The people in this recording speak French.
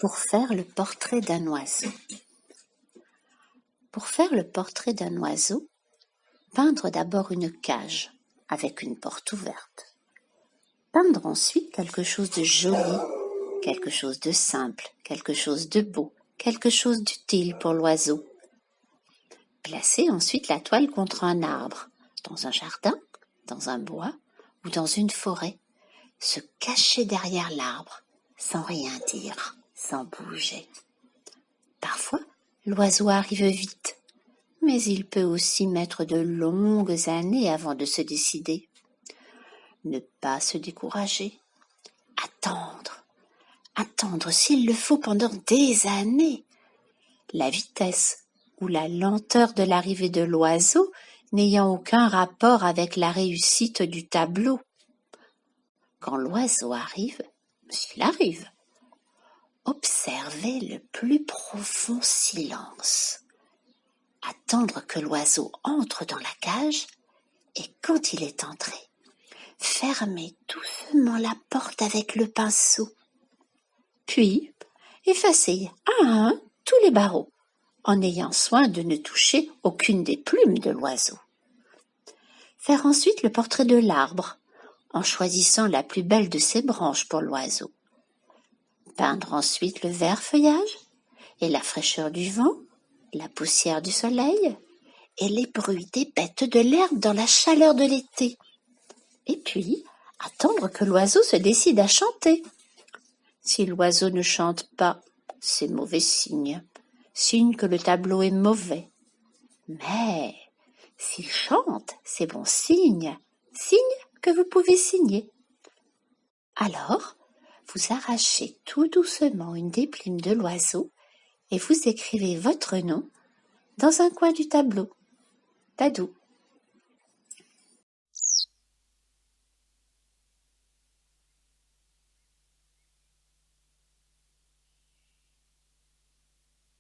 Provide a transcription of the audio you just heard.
Pour faire le portrait d'un oiseau. Pour faire le portrait d'un oiseau, peindre d'abord une cage avec une porte ouverte. Peindre ensuite quelque chose de joli, quelque chose de simple, quelque chose de beau, quelque chose d'utile pour l'oiseau. Placer ensuite la toile contre un arbre, dans un jardin, dans un bois ou dans une forêt. Se cacher derrière l'arbre, sans rien dire, sans bouger. Parfois, l'oiseau arrive vite, mais il peut aussi mettre de longues années avant de se décider. Ne pas se décourager. Attendre s'il le faut pendant des années. La vitesse ou la lenteur de l'arrivée de l'oiseau n'ayant aucun rapport avec la réussite du tableau. Quand l'oiseau arrive, s'il arrive, observez le plus profond silence. Attendre que l'oiseau entre dans la cage et quand il est entré, fermez doucement la porte avec le pinceau. Puis, effacez un à un tous les barreaux, en ayant soin de ne toucher aucune des plumes de l'oiseau. Faire ensuite le portrait de l'arbre, en choisissant la plus belle de ses branches pour l'oiseau. Peindre ensuite le vert feuillage et la fraîcheur du vent, la poussière du soleil et les bruits des bêtes de l'herbe dans la chaleur de l'été. Et puis, attendre que l'oiseau se décide à chanter. Si l'oiseau ne chante pas, c'est mauvais signe, signe que le tableau est mauvais. Mais s'il chante, c'est bon signe, signe que vous pouvez signer. Alors, vous arrachez tout doucement une des plumes de l'oiseau et vous écrivez votre nom dans un coin du tableau. Tadou.